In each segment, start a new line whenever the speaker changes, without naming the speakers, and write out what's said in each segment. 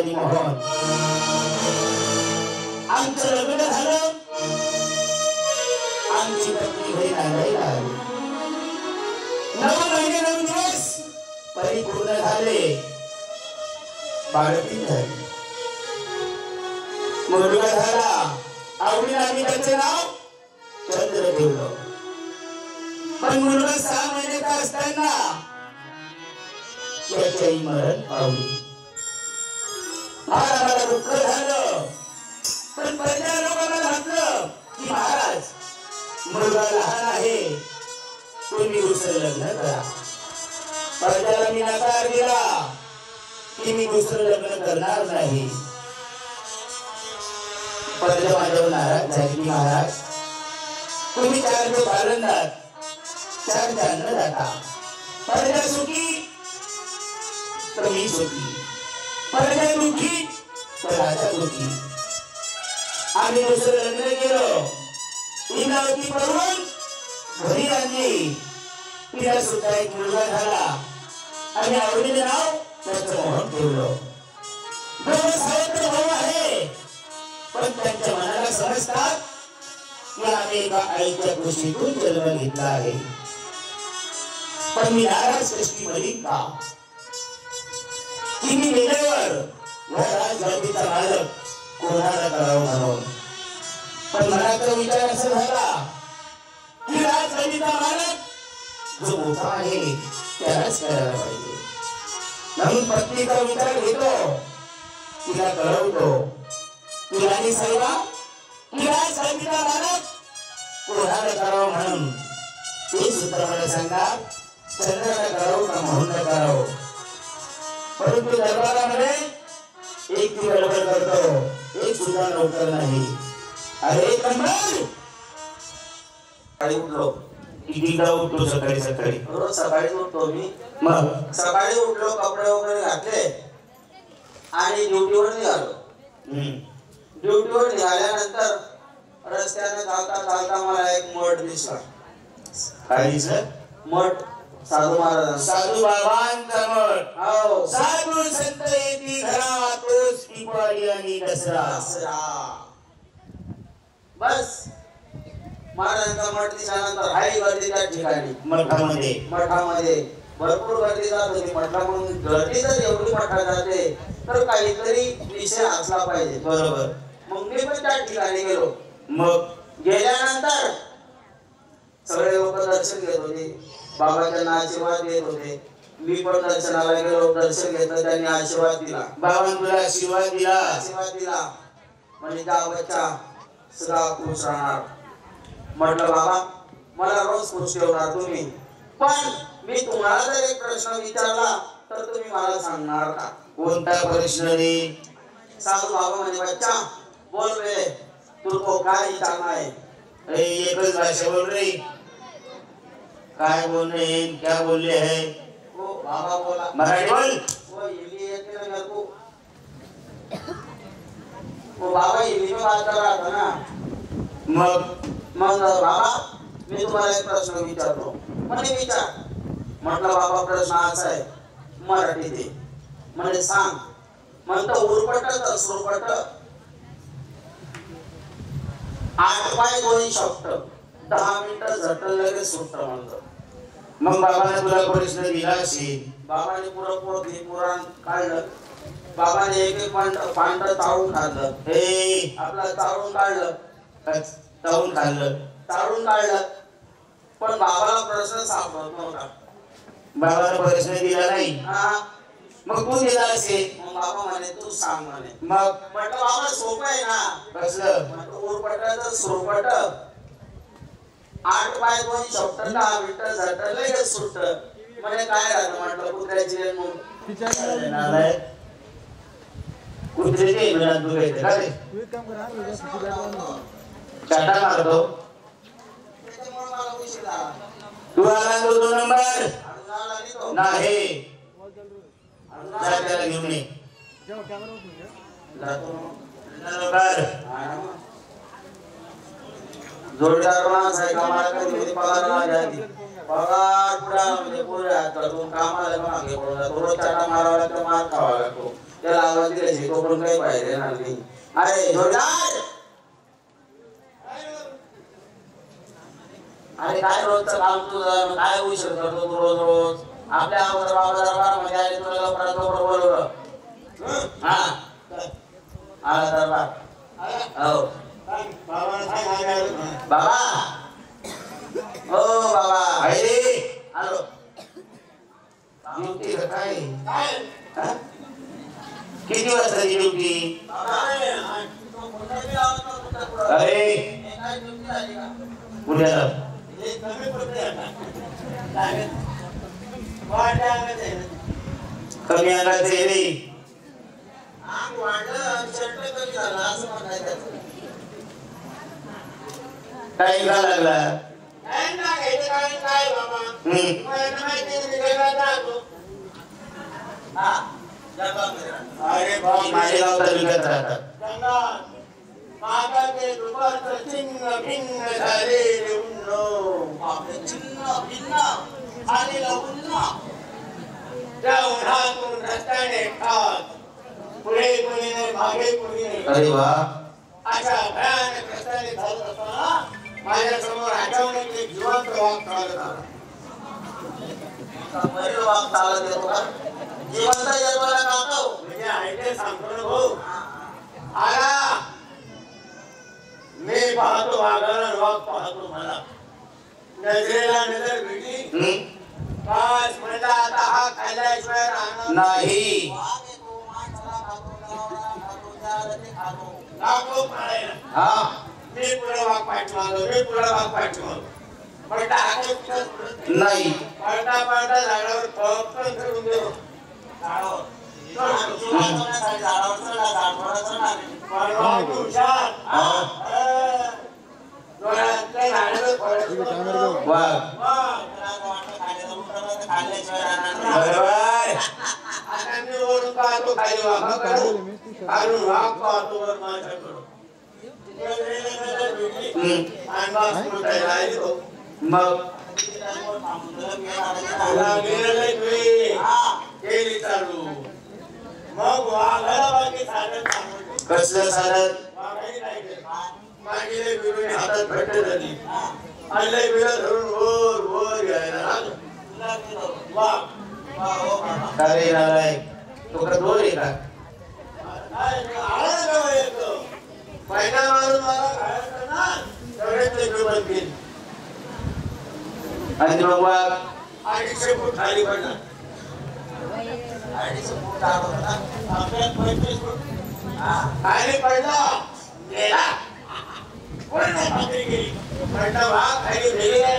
मधी मोहन आमचं लग्न झालं आमची पत्नी घरी नांदायला आली 9 महिने 9 दिवस परिपूर्ण झाले बाळंतीण झाली मुलगा झाला आवडीने आम्ही त्याचे नाव चंद्र ठेवलं पण मुलगा 6 महिन्याचा असताना त्याच्याही मरण पावले मला दुःख झालं पण पहिल्या लोकांना म्हटलं की महाराज मुलगा लहान आहे तुम्ही दुसरं लग्न करा पहिल्याला मी नकार दिला की मी दुसरं लग्न करणार नाही पहिल्या माझ्यावर नाराज झाली की महाराज तुम्ही 4 दिवस आनंदात 4 चांद जाता पहिल्या सुखी तर मी सुखी पहिल्या दुःखी तर राजा दुःखी आम्ही दुसरं लग्न केलं इंद्रावती पळवून घरी आणली तिला सुद्धा एक मुलगा झाला आणि आवडीचं नाव त्याचं मोहन ठेवलं 2 सावत्र भाऊ आहे पण त्यांच्या मनाला समजतात की आम्ही एका आईच्या कुशीतून जन्म घेतला आहे पण मी नाराज सृष्टी मलिक का की मी वेळेवर राजगादीचा मालक कोणाला करावं म्हणून पण मनाचा विचार असा झाला की राजगादीचा मालक जो मोठा आहे त्यालाच करायला पाहिजे म्हणून पत्नीचा विचार घेतो तिला कळवतो की राणी साहेबा की राजगादीचा मालक कोणाला करावं म्हणून ते सुद्धा मला सांगा चंद्राला करावं का मोहनला करावं परंतु दरबारामध्ये एक ती गडबड करतो एक सुद्धा नोकर नाही अरे कमल
सकाळी उठलो
कितीला उठतो सकाळी
रोज सकाळी उठतो मी
मग
सकाळी उठलो कपडे वगैरे घातले आणि ड्युटीवर निघालो ड्युटीवर निघाल्यानंतर रस्त्याने चालता मला एक मठ दिसला
काय दिसलं
मठ साधू महाराज
साधू बाबांचा मठ
हो
साधू संत येती घरा तोच दिवाळी आणि दसरा
बस महाराजांचा मठ दिसल्यानंतर हाई गर्दी त्या ठिकाणी मठामध्ये भरपूर गर्दी जात होती म्हटलं मग गर्दी जर एवढी मठात जाते तर काहीतरी विषय असला पाहिजे
बरोबर
मग मी पण त्या ठिकाणी गेलो
मग
गेल्यानंतर सगळे लोक दर्शन घेत होते बाबांना आशीर्वाद देत होते मी पण दर्शनाला गेलो दर्शन घेतलं त्यांनी आशीर्वाद दिला
बाबांनी तुला आशीर्वाद दिला
म्हणजे जा बच्चा सदा खुश राहणार म्हटलं बाबा मला रोज खुश ठेवणार तुम्ही पण मी तुम्हाला जर एक प्रश्न विचारला तर तुम्ही मला सांगणार का
कोणता प्रश्न रे
साधू बाबा म्हणजे बच्चा बोल रे तुझको काय विचारना है
एकच भाषा बोल रे काय बोलने हैं क्या बोले हैं
वो बाबा बोला
मराठी बोल
वो हिंदी येते ना मेरे को वो बाबा हिंदी में बात कर रहा था ना
मग
बाबा मी तुम्हाला एक प्रश्न विचारतो म्हणे विचार म्हटलं बाबा प्रश्न असा आहे मराठीत आहे म्हणे सांग म्हणतो उरपट तर सुरपट 8 पाय 2 शब्द 10 मिनिटं झटल लगेच सुटतं म्हणतो
मग बाबाने तुला प्रश्न दिला असेल
बाबाने पुराण काढलं बाबाने एक पांढ चाळून खाल्लं
हे
आपलं चाळून काढलं
चाळून
काढलं पण बाबाला प्रश्न सापडत नव्हता
बाबाने प्रश्न दिला नाही मग तू दिला असेल
मग बाबा म्हणे तू सांग म्हणे
मग
म्हटलं बाबा सोपं आहे ना
कसलं
म्हटलं उरपटाचं सुरपट 8 पाय 2 शब्द 10 मिनिटं झटल लगेच सुटतं म्हणे काय राहतं म्हटलं कुत्र्याची
कुत्र्याची मिळत तू घेते का रे चाटा मारतो तू आला 2 नंबर नाही त्याला घेऊन ये
जोडीदार माणूस आहे कामाला कधी पगार नाही पगार पुढा म्हणजे पुढे हातातून कामाला मागे पडून जातो रोज चाटा मारावा लागतो मार खावा लागतो त्याला आवाज दिले घ्यायची तो पण काही बाहेर येणार नाही. अरे जोरदार अरे काय रोजचं काम तुझं काय उशीर करतो तू रोज रोज आपल्या अगोदर बाबा दरबारामध्ये आले तुला लवकरात लवकर बोलवलं. हा आला दरबार हो बाबा हो बाबा आलो ड्युटी काय किती वाजताची ड्युटी अरे उद्या कमी अंगाचं आहे रे काय का लागला
अरे
माझे गाव तालुक्यात राहतात
मागाचे दुपारचं चिन्ह भिन्न झालेले उन्नो चिन्ह भिन्न झालेलं उन्नो त्या उन्हातून रस्त्याने खात पुढे कुणीने मागे कुणीने
अरे वा
अशा भयानक रस्त्याने चालत असताना माझ्या समोर अचानक एक जिवंत वाघ चालत आला.
वाघ चालत येतो का जिवंत येतो ना काका
म्हणजे ऐकले सांगतो ना भाऊ आला मी पाहतो वाघाला वाघ पाहतो मला नजरेला नजर भेटली बस म्हणला आता हा खाल्ल्याशिवाय राहणार
नाही
लागलो पळायला.
हा
मी पुढे वाघ पाठीमागं मी पुढे वाघ पाठीमागं पळता हात
नाही
पळता पळता झाडावर पळपण करून गेलो झाडावर
मग
केली चालू मग वाघाला बाकी साधन
कसलं साधन
मागेले बिरून हातात भट्ट झाली आणले बिलं धरून वर वर घ्यायला
अरे नाराय तो का दोर आहे का
महिना मारून मला खायचं ना सगळ्यात ते बंद केली
आणि मग वाघ
250 फूट खाली पडला
250 फूट
आपल्यात 25 फूट खाली पडला गेला कोण नाही खात्री केली पडला वाघ खाली गेले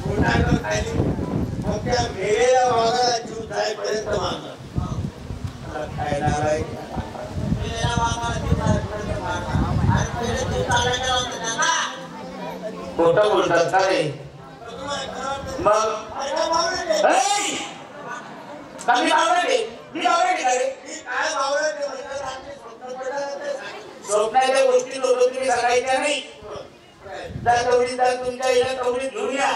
फुटानं खाली मग त्या मेलेल्या वाघाला जीव जाईपर्यंत मारला खायला
खोटं बोलतात का रे मग कमी बावळटे मी बावळटे का रे
काय बावळटे
स्वप्नाच्या गोष्टी लोक तुम्ही सांगायच्या नाही त्या कवडीत जा तुमच्या या कवडीत घेऊन या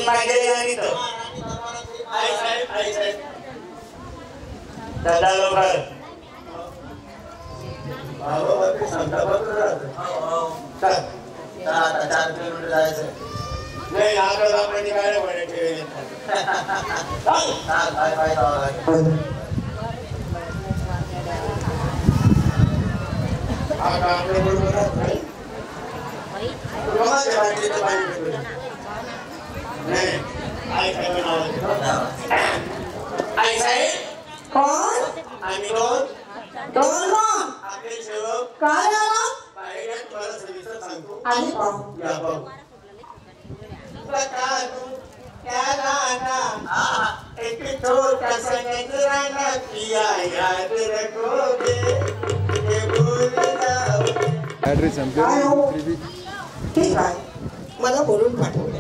माझ्या आणि दादा लोक
आता 4 किलोमीटर जायचं नाही आता आपण काय म्हणायचे
कौन
आम्ही दोन
कौन
आपले सेवक
काय आला
बाहेर तुम्हाला सविस्तर सांगतो
आली पाहू
या पाहू बता तू क्या गाना एक छोटा सा नजराना किया याद रखोगे ये भूल जाओगे
बॅटरी
काय हो ठीक आहे मला बोलून पाठवले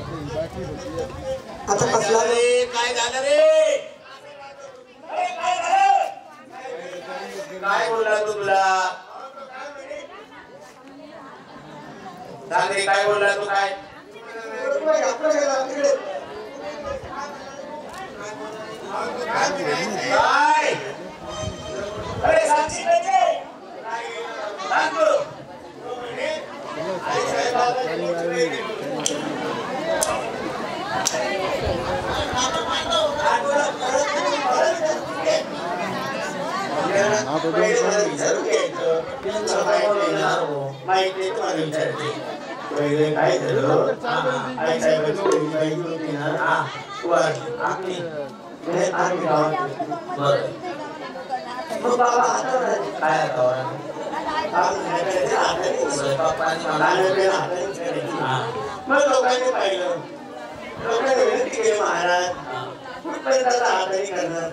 आता कसला
काय झालं रे
काय बोलला तू तुला सांग रे काय बोलला तू काय
पहिले मला विचारू घ्यायचं तुला माहिती तुम्हाला विचारते पहिले काय झालं आई साहेबांची बाई होती ना वर आम्ही गावात मग बाबा काय मग लोकांनी पाहिलं लोकांनी विनंती केली महाराज कुठपर्यंत हाताने करणार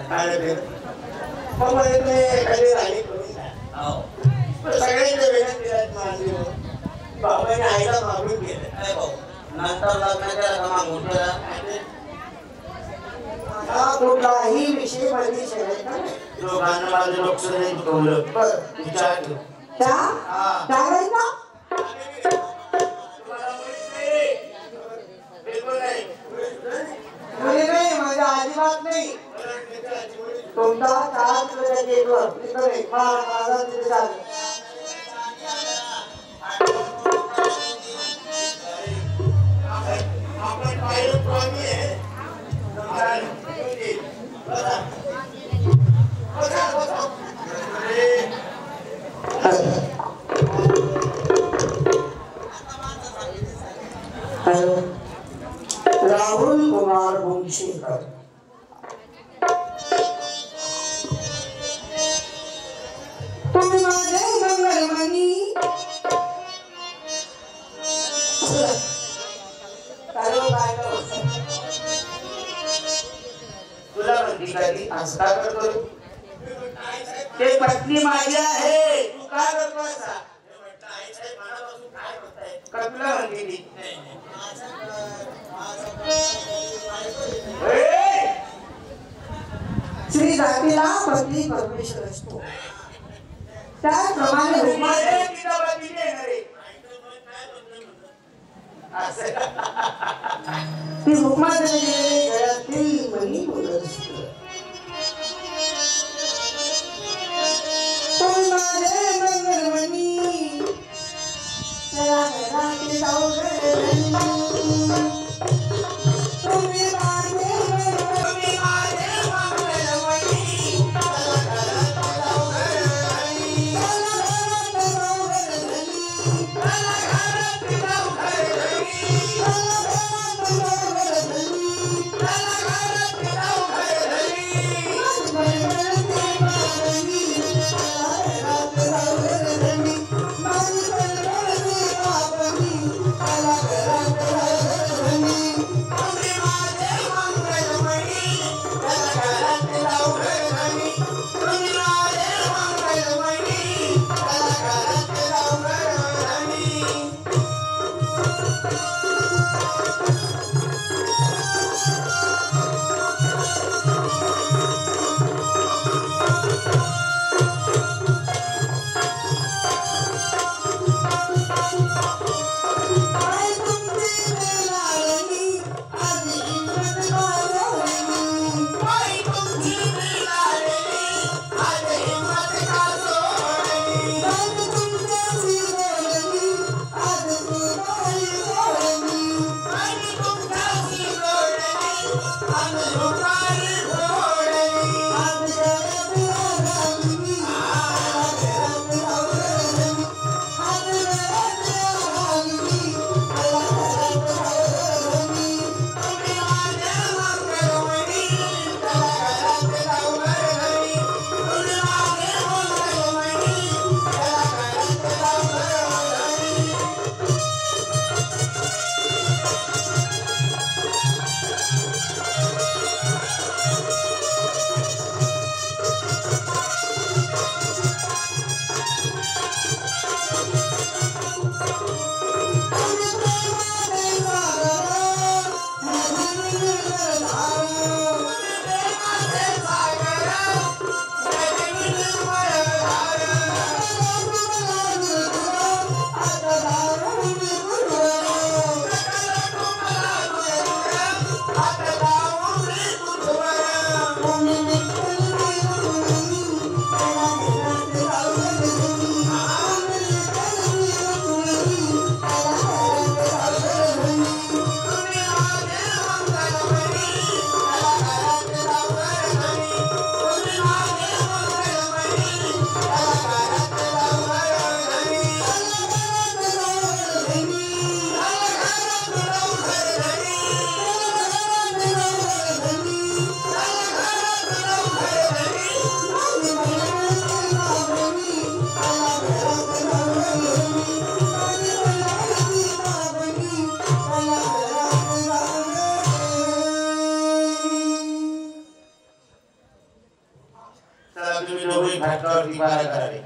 काय मग मध्ये तुम्ही एखादी राणी करून द्या सगळ्यांच्या विनंतीला मानली बाबाने आईला मागून गेले
नंतर लग्नाच्या मागून
कुठलाही विषय मध्ये शिकायचा नाही.
लोकांना माझं लक्ष नाही ठेवलं विचार
माझ्या अजिबात नाही तुमचा राहुल कुमार वंशीकर तुम्ही माझे मंगलमणी
तुला म्हणती कधी असं का करतो ते पत्नी माझी आहे तू का करतो असा का तुला म्हणते ती
श्री जातीला पत्नी परमेश्वर असतो त्याचप्रमाणे ती हुकमाचे गळ्यातील मणी बोलत असते माझे मंगलमणी त्या घरातील
वरती पारा करावे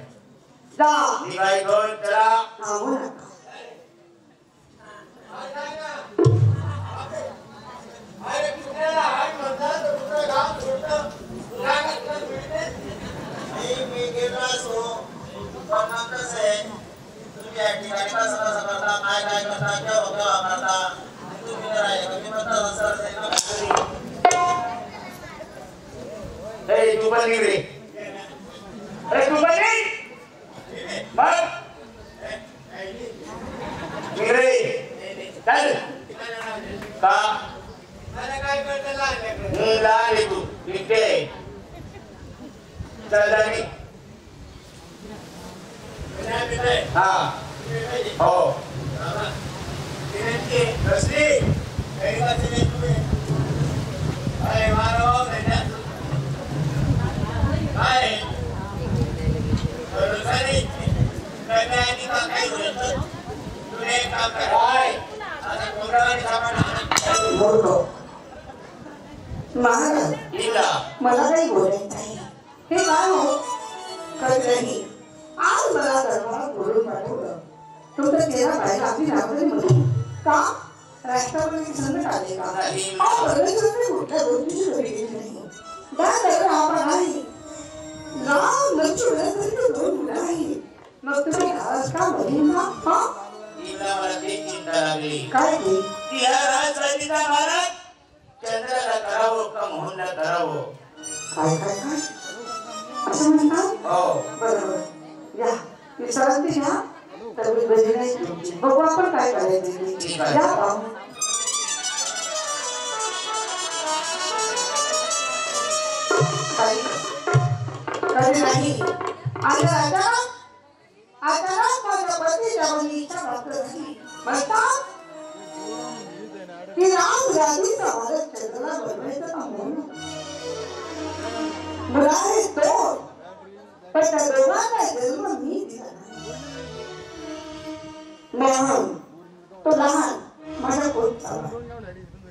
जा
निघाय दोन चला
थांबू नका
मी गेलो असो पण मग कसं आहे तुम्ही या ठिकाणी कसं कसं करता काय करता केव्हा करता तुम्ही जर आहे तुम्ही म्हणता सर
ए तू पण निघ रे ए तू पण निघ मग निघ रे चल का
मला काय करता लागलं
लहान आहे तू निघते चल जाणी हा हो
महाराज मला काही बोलायचं नाही हे काय हो कळत नाही आज मला दरबारात बोलून पाठवलं तुमचा चेहरा पाहिला आपली नागरी म्हणून का राष्ट्रपती संकट आले का परमेश्वराने मोठ्या गोष्टीची घडी गेली नाही त्या आपण नाही राम लक्ष्मण दोन मुलं आहे मग तुम्ही आज का बहीण ना हा काय ते
चंद्राला करावं का मोहनला करावं
काय काय काय असं म्हणतात
हो
बरोबर या विश्रांती घ्या तर मी बरी नाही तुमची बघू आपण काय करायचं या पाहू काही नाही आता आता आता माझ्या पतीच्या मुलीच्या मात्र झाली म्हणतात की राम राधीचा भारत चंद्राला बनवायचं का म्हणून मुला आहे दोन पण त्या दोघांना जन्म मी दिला नाही म्हणून तो लहान माझ्या पोटचा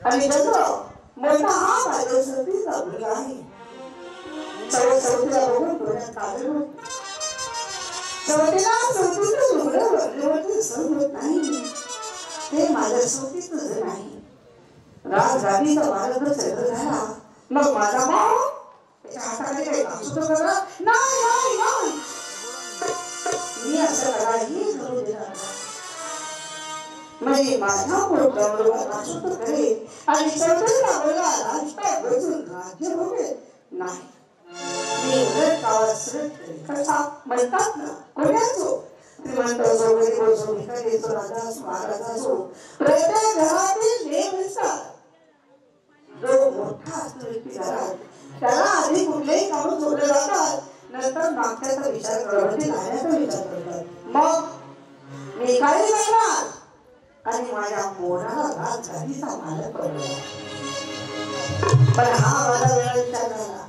आणि चंद्र मोठा हा माझ्या सतीचा मुलगा आहे चौथीला बघून डोळ्यात काजळ होत चौथीचं मुलं वरल्यावरती सहन होत नाही ते माझ्या सोबतीच नाही राज राणीचा भारत चंद्र झाला मग माझा भाव त्याच्या हाताखाली काही कासू तर करा नाही नाही नाही मी असं करायलाही करू देणार म्हणजे माझ्या पोटावर कासू तर करेल आणि चौथीला मुलगा राष्ट्रात बसून राज्य होईल नाही मी उलट गावात श्रेष्ठ कसा म्हणतात ना कोणी असो श्रीमंत असो गरीब असो भिकारी असो राजा असो महाराज असो प्रत्येक घरातील नेम असतात जो मोठा असतो व्यक्ती घरात त्याला आधी कुठलेही काम सोडले जातात नंतर मागच्याचा विचार करतात राहण्याचा विचार करतात मग मी काही करणार आणि माझ्या मोराला राज गादीचा मालक बनवला पण हा माझा वेळ विचार झाला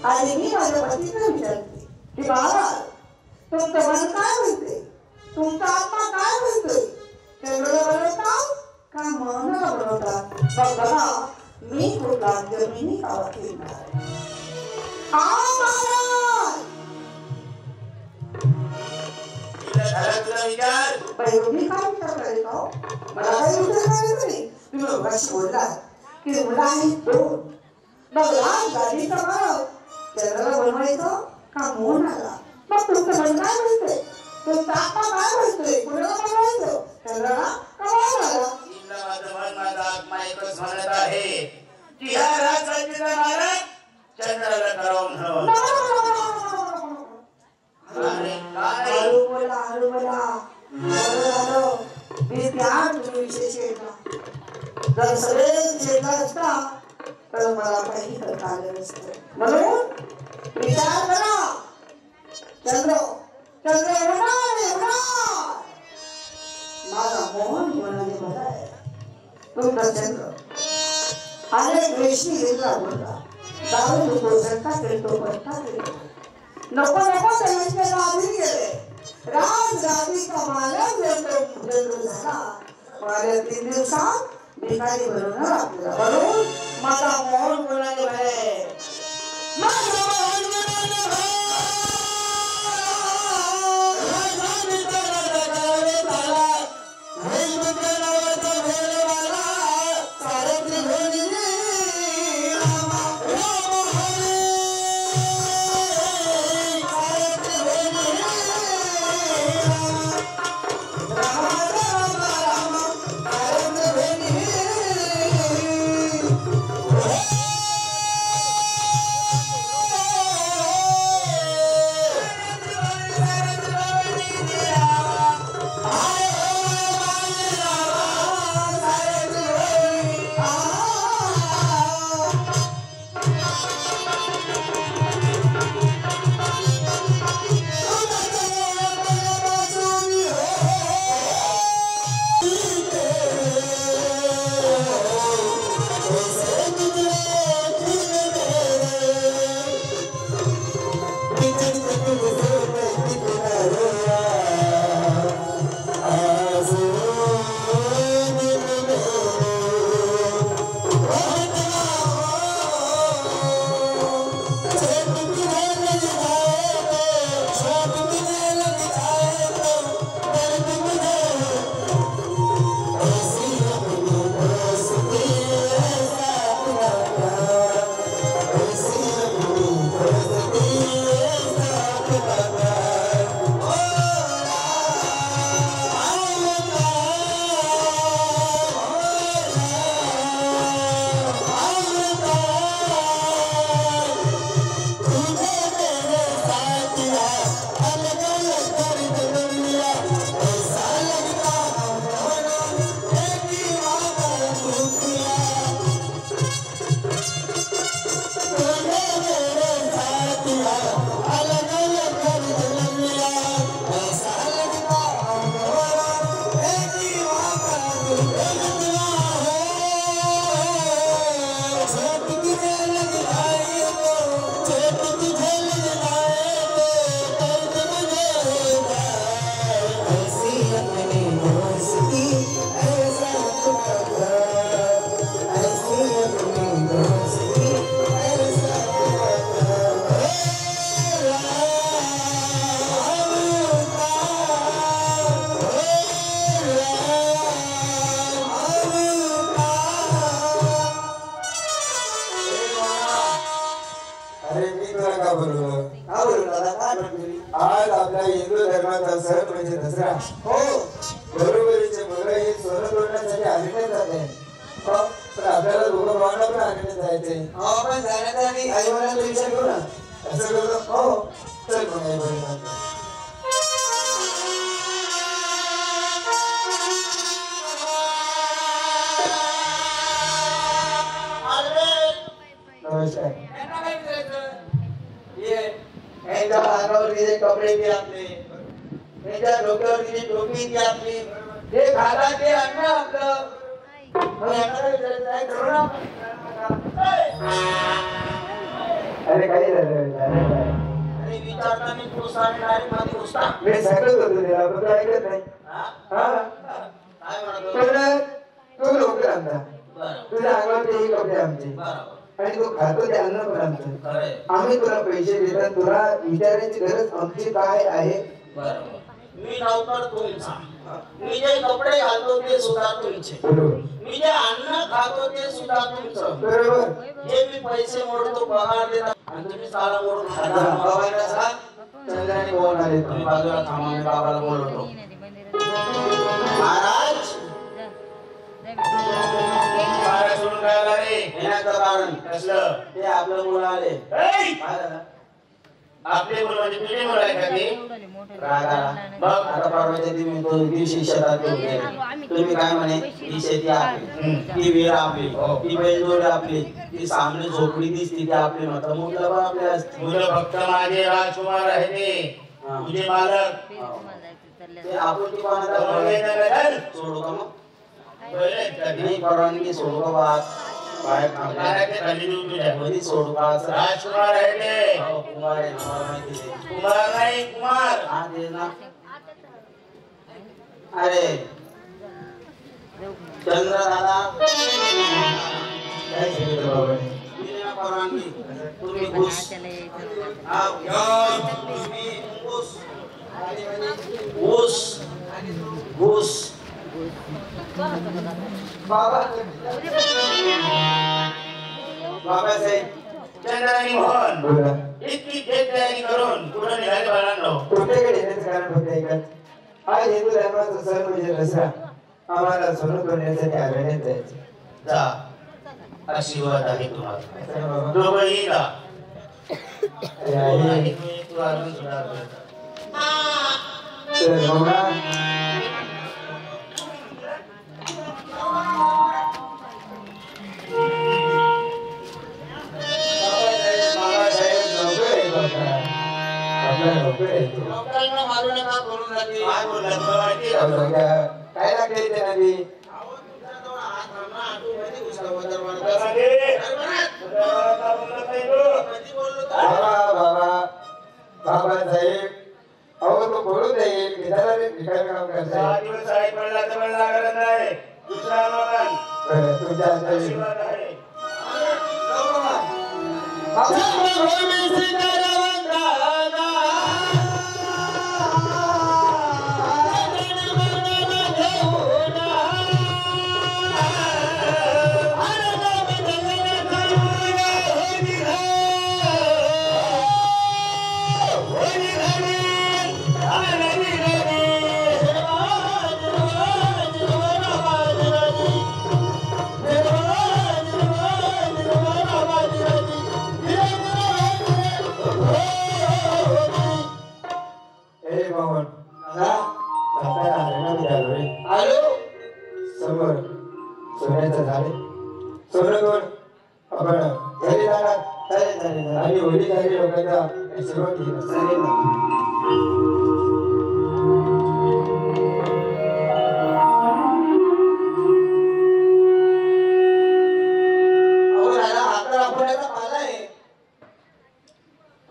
आणि मी माझ्या पतीला विचारते की बाबा तुमचं मन काय म्हणते तुमचा आत्मा काय म्हणतोय चंद्राला बनवतात का मनाला बनवतात मग बघा मी कुठला जमिनी कावा केला मी काय विचार करायचा मला काही विचार करायचं नाही तुम्ही मगाशी बोलला की मुलं आहेत दोन मग राज गाडीचा मालक चंद्राला बनवायचं का मोहन आला मग तुमचं मन काय म्हणतंय तुमचा आत्मा काय म्हणतोय कुणाला बनवायचं चंद्राला का मोहन आला
माझा आत्मा एकच म्हणत आहे की ह्या राजधानीचा मालक चंद्राला करावं म्हणून
हळू बोला मी त्या तुम्ही विशेष जर सगळे शेतला असता तर मला काही करता आलं नसतं म्हणून विचार करा चंद्र चंद्र माझा मोहन मनाने भराय तुमचा चंद्र अनेक वेशी घेतला बोलला दारू नको सट्टा करतो पट्टा करतो नको नको त्यावेळेला आधी गेले राज गादीचा मालक जन्म झाला माझ्या 3 दिवसात भिकारी बनवणार आपल्याला म्हणून माझा मोहन मनाने भराय माझा मोहन मनाने भराय
दसरा
हो
बरोबरीचे मुलं हे सोनं तोडण्यासाठी आलेले जाते पण आपल्याला दोघं भावांना पण आलेले जायचे
आपण जाण्याचा आधी आई वडिलांचा विचार करू ना
असं करतो हो चल मग आई वडिलांना नमस्कार
यांच्या अंगावरती जे कपडे ते आपले यांच्या डोक्यावरती जी टोपी ती आपली जे खातात ते अन्न आपलं मग यांना काय विचारायचं आहे? करू ना.
अरे काही झालं
आणि विचारताना घुसता आणि डायरेक्ट मध्ये घुसता.
मी सांगत होतो त्याला पण तो ऐकत नाही
हा?
हा
काय म्हणतो?
पण तू लवकर आणता
बरं.
तुझ्या अंगावरचे हे कपडे आमचे
बरोबर.
आणि तू खातो ते अन्न पण आमचं
खरंय.
आम्ही तुला पैसे देतात तुला विचारायची गरज आमची काय आहे
बरोबर. मी नौकर तुमचा. मी जे कपडे घालतो ते सुद्धा तुमचे.
बरोबर
मी जे अन्न खातो ते सुद्धा तुमचं.
बरोबर
जे मी पैसे मोडतो पगार देतात आणि तुम्ही साला मोडून खाता. बाबा कसा चंद्राने बोलून आले. तुम्ही बाजूला थांबा मी बाबाला बोलवतो. महाराज
बारा सोडून काय आला रे?
येण्याचं कारण
कसलं?
ते आपलं मुलं आले.
ऐ!
काय झालं?
आपले मुलं म्हणजे तुझे मुलं आहे का ते?
राग आला. बघ आता परवाच्या दिवशी शेतात गेले. तुम्ही काय म्हणे ही शेती आपली ती विहीर आपली ती बैलजोडी आपली ती सामने झोपडी दिसती ती आपली मत म्हटलं बा आपल्या असते.
मुलं फक्त माझे राजकुमार आहे ते तुझे मालक.
ते आपण ती कोणाला
परवानगी नाही का?
सोडू का मग
पहिले कधी
नाही परवानगी सोडू का बात बाहेर
नाही ते खाली देऊ तुझ्या.
मध्ये सोडू का असं
राजकुमार आहे ते.
हो, कुमार आहे मला माहिती आहे.
कुमार नाही कुमार.
हा ते ना अरे चंद्र दादा
काय सांगितलं बाबाने
दिली ना परवानगी तुम्ही घुस हा, तुम्ही घुस घुस घुस
बाबा
बाबासाहेब
चंद्रानी मोहन
बोला
इतकी भेट तयारी करून पुढे निघाले बाळांनो.
तुमच्याकडे येण्याचं कारण फक्त एकच आज हिंदू धर्माचा सण म्हणजे दसरा आम्हाला सोनं तोडण्यासाठी आग्रहात जायचे
जा आशीर्वाद आहे तुम्हाला.
चला बाबा
दोघंही जा.
अरे आई
तू अजून सुद्धा
चल बाबा बाबासाहेब नोकर आहे बाबा आपला नोकर आहे तो.
लोकांना मारू नका बोलून जाते
काय बोलला तुला माहिती आहे
अहो,
का?
बघा, काय लागले ते नदी बाबा बाबा बाबासाहेब अहो तो बोलू देईल विधानात रिकामी काम करताय बरं, तुमच्या अंदाजे
आशीर्वाद आहे.
ए मोहन आपल्याला हरणामध्ये आलो रे
आलो
समोर सोन्याचं झाड सोनं कोण आपण घरी जाणार आणि वडीलधारी लोकांचा आशीर्वाद घेणार
अहो दादा हा तर आपल्याला पाला आहे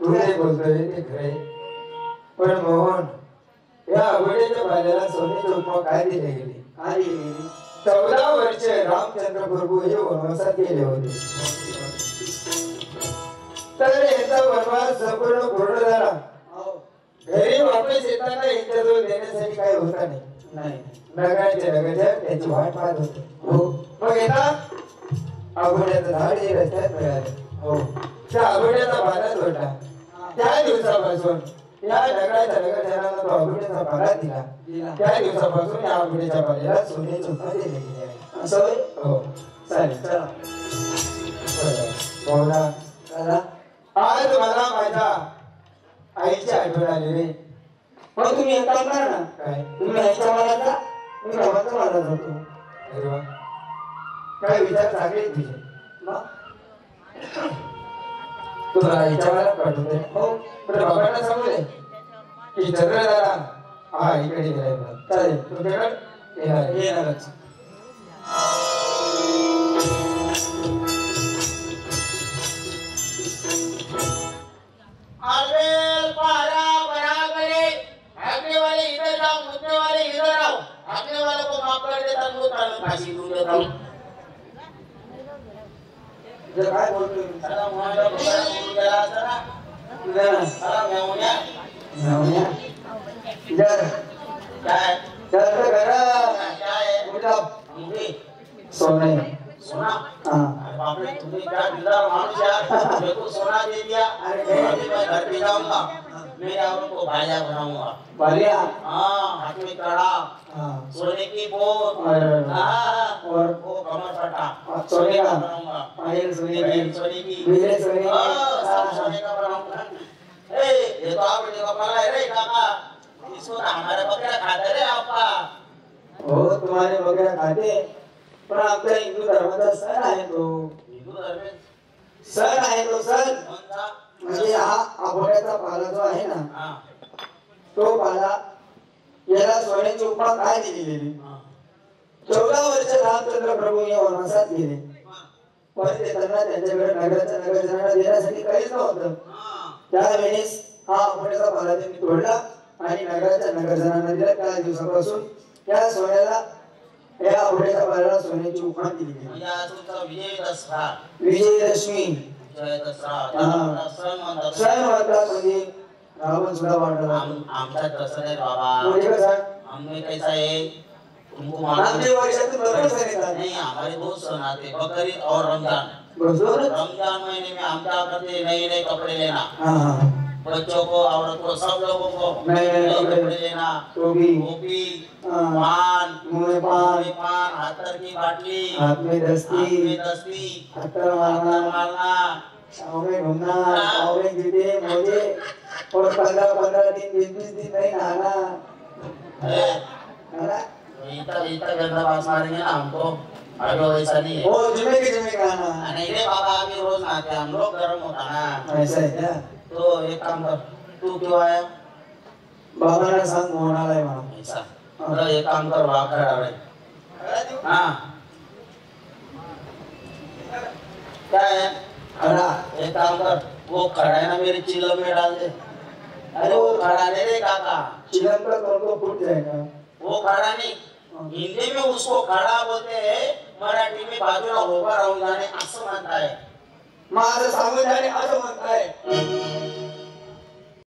तू नाही बोलतोय ते खरे पण मोहन या अवघडीच्या बाल्याला सोन्याचे उपमा काय दिले गेले
आणि
14 वर्ष रामचंद्र प्रभू हे वनवासात गेले होते तर यांचा वनवास संपूर्ण पूर्ण झाला घरी वापस येताना यांच्याजवळ देण्यासाठी काय होता नाही नगराचे नगरजन त्याची वाट पाहत होते हो मग येतात आघोड्याचं झाड हे रस्त्यात मिळाले हो त्या आघोड्याचा पालाच होता त्या दिवसापासून या नगराच्या नगरजनांना तो आघोड्याचा पाला दिला
दिला.
त्या दिवसापासून या आंबोलीच्या पाल्याला सोन्याची उपमा दिली गेली आहे.
असं होय?
हो
चालेल चला.
बोला
चला.
आज मला माझ्या आईची आठवण आली रे.
मग तुम्ही एक काम करा ना.
काय
तुम्ही आईच्या मला जा, मी गावाचा मला जातो.
अरे वा काय विचार चांगले तुझे.
मग
तुला आईच्या मला पाठवते.
हो
पण बाबांना सांगू दे की चंद्रदारा हा इकडे गेलाय म्हणून.
चालेल.
तुमच्याकडे येणार आहे.
येणारच.
आलबेल पारा बराबरे आगे वाले इधर जाओ मुझे वाले इधर आओ आगे वाले को माफ कर देता तो ताल फाशी दूं देता हूं
जे काय बोलतोय मी?
साला मुहाजा बघा बोलू गेला जरा
तुझ्या ना.
साला मेवण्या
जाऊया. जर
काय
जर करा.
काय
उठा.
मुझे
सोने.
सोना
हाँ.
अरे बाप रे तुमने क्या दिलदार मानुष यार मेरे को सोना दे दिया अभी मैं घर पे जाऊंगा मेरे औरत को भाजा बनाऊंगा
बालिया.
हाँ हाथ में कड़ा
हाँ.
सोने की बोट
और-
हाँ
और
वो कमर फटा
सोने का.
बनाऊंगा
पायल सोने
पहल
की.
सोने की
बिजली सोने की.
हाँ, सब
हाँ.
सोने का बनाऊंगा ए ये तो आप बेटे का पला है रे काका इसको तो हमारे बकरा खाता रे आपका
हो तुम्हारे वगैरे खाते पण आमच्या हिंदू धर्माचा सण आहे तो.
हिंदू धर्म में
सण आहे तो सण.
कौन सा
म्हणजे हा आंबोड्याचा पाला जो आहे ना
हाँ
तो पाला याला सोन्याची उपमा काय दिली गेली.
हाँ
14 वर्ष रामचंद्र प्रभू या वनवासात गेले. पण ते त्यांना त्यांच्याकडे नगराच्या नगरजनांना देण्यासाठी काहीच नव्हतं.
हाँ
त्यावेळेस हा आंबोड्याचा पाला त्यांनी तोडला आणि नगराच्या नगरजनांना दिला. त्या दिवसापासून या सोन्याला या आंबोड्याच्या पाल्याला सोन्याची उपमा दिली गेली.
म्हणजे आज तुमचा विजय दसरा
विजयदशमी
विजय दसरा
हाँ.
त्याला सण म्हणतात
सण म्हणतात. म्हणजे रावण सुद्धा वाढला.
आमचा तसं नाही बाबा
म्हणजे कसं
हमने कैसा है तुमको मालूम
आमच्या
है
वर्षातून भरपूर सण येतात.
नहीं हमारे दो सण आते बकरीद और रमजान
बरोबर.
रमजान महीने में हम क्या करते हैं नए नए कपड़े लेना
हाँ हाँ.
बच्चों को औरत को सब लोगों को
नए नए कपड़े
लेना
टोपी.
टोपी
हाँ.
पान
मुंह में पान.
पान हाथर की बाटली
हाथ में
हाथ
दस्ती.
में दस्ती
हत्तर मारना.
मारना
पाँव में घूमना. पाँव में जूते मोजे. और 15-15 दिन 20-20 दिन नहीं नहाना. है ना?
इतना गंदा बात मारेंगे ना हमको अभी वैसा नहीं है
वो जुमे के जुमे खाना.
नहीं रे बाबा अभी रोज नहाते हम लोग गर्म होता ना
ऐसा है क्या?
तो एक काम कर तू क्यों आया
बाबांना सांग मोहनाला आहे म्हणा.
ऐसा मतलब एक काम कर वहाँ खड़ा रहे हाँ क्या है
खड़ा.
एक काम कर वो खड़ा है ना मेरे चिल्लो में डाल दे अरे वो खड़ा नहीं रे काका
चिलम का तोंड फूट जाएगा.
वो खड़ा नहीं हिंदी में उसको खड़ा बोलते हैं मराठी में बाजूला उभा राहून जाणे असं म्हणता है
माझं सांगून जाणे असं म्हणताय.